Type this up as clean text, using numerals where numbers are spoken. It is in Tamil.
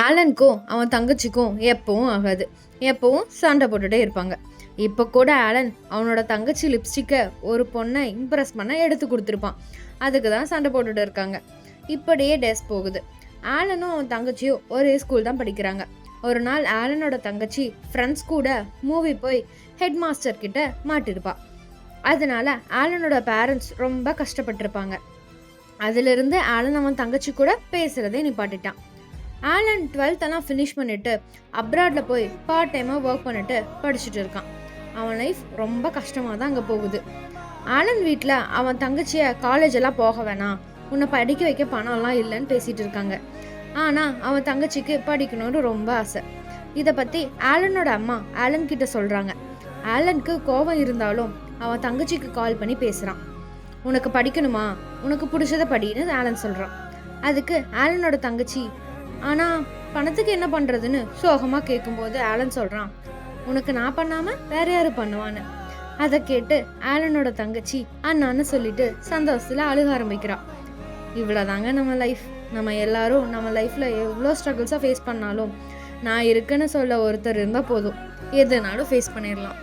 ஆலனுக்கும் அவன் தங்கச்சிக்கும் எப்பவும் ஆகாது. எப்பவும் சண்டை போட்டுகிட்டே இருப்பாங்க. இப்போ கூட ஆலன் அவனோட தங்கச்சி லிப்ஸ்டிக்கை ஒரு பொண்ணை இம்ப்ரெஸ் பண்ண எடுத்து கொடுத்துருப்பான். அதுக்கு தான் சண்டை போட்டுட்டு இருக்காங்க. இப்படியே டேஸ் போகுது. ஆலனும் அவன் தங்கச்சியும் ஒரே ஸ்கூல் தான் படிக்கிறாங்க. ஒரு நாள் ஆலனோட தங்கச்சி ஃப்ரெண்ட்ஸ் கூட மூவி போய் ஹெட் மாஸ்டர் கிட்ட மாட்டிருப்பா. அதனால ஆலனோட பேரண்ட்ஸ் ரொம்ப கஷ்டப்பட்டிருப்பாங்க. அதிலிருந்து ஆலன் அவன் தங்கச்சி கூட பேசுகிறதே நிப்பாட்டிட்டான். ஆலன் 12th ஃபினிஷ் பண்ணிவிட்டு அப்ராடில் போய் பார்ட் டைமாக ஒர்க் பண்ணிட்டு படிச்சுட்டு இருக்கான். அவன் லைஃப் ரொம்ப கஷ்டமாக தான் அங்கே போகுது. ஆலன் வீட்டில் அவன் தங்கச்சியை காலேஜ் எல்லாம் போக வேணாம், உன்னை படிக்க வைக்க பணம்லாம் இல்லைன்னு பேசிகிட்டு இருக்காங்க. ஆனால் அவன் தங்கச்சிக்கு படிக்கணும்னு ரொம்ப ஆசை. இதை பற்றி ஆலனோட அம்மா ஆலன் கிட்ட சொல்கிறாங்க. ஆலனுக்கு கோபம் இருந்தாலும் அவன் தங்கச்சிக்கு கால் பண்ணி பேசுகிறான். உனக்கு படிக்கணுமா, உனக்கு பிடிச்சதை படின்னு ஆலன் சொல்கிறான். அதுக்கு ஆலனோட தங்கச்சி ஆனால் பணத்துக்கு என்ன பண்ணுறதுன்னு சோகமாக கேட்கும்போது ஆலன் சொல்கிறான், உனக்கு நான் பண்ணாமல் வேற யாரு பண்ணுவான்னு. அதை கேட்டு ஆலனோட தங்கச்சி அண்ணான்னு சொல்லிட்டு சந்தோஷத்தில் அழுக ஆரம்பிக்கிறான். இவ்வளோதாங்க நம்ம லைஃப். நம்ம எல்லாரும் நம்ம லைஃப்பில் எவ்வளோ ஸ்ட்ரகிள்ஸாக ஃபேஸ் பண்ணாலும் நான் இருக்குன்னு சொல்ல ஒருத்தர் இருந்தால் போதும், எதுனாலும் ஃபேஸ் பண்ணிடலாம்.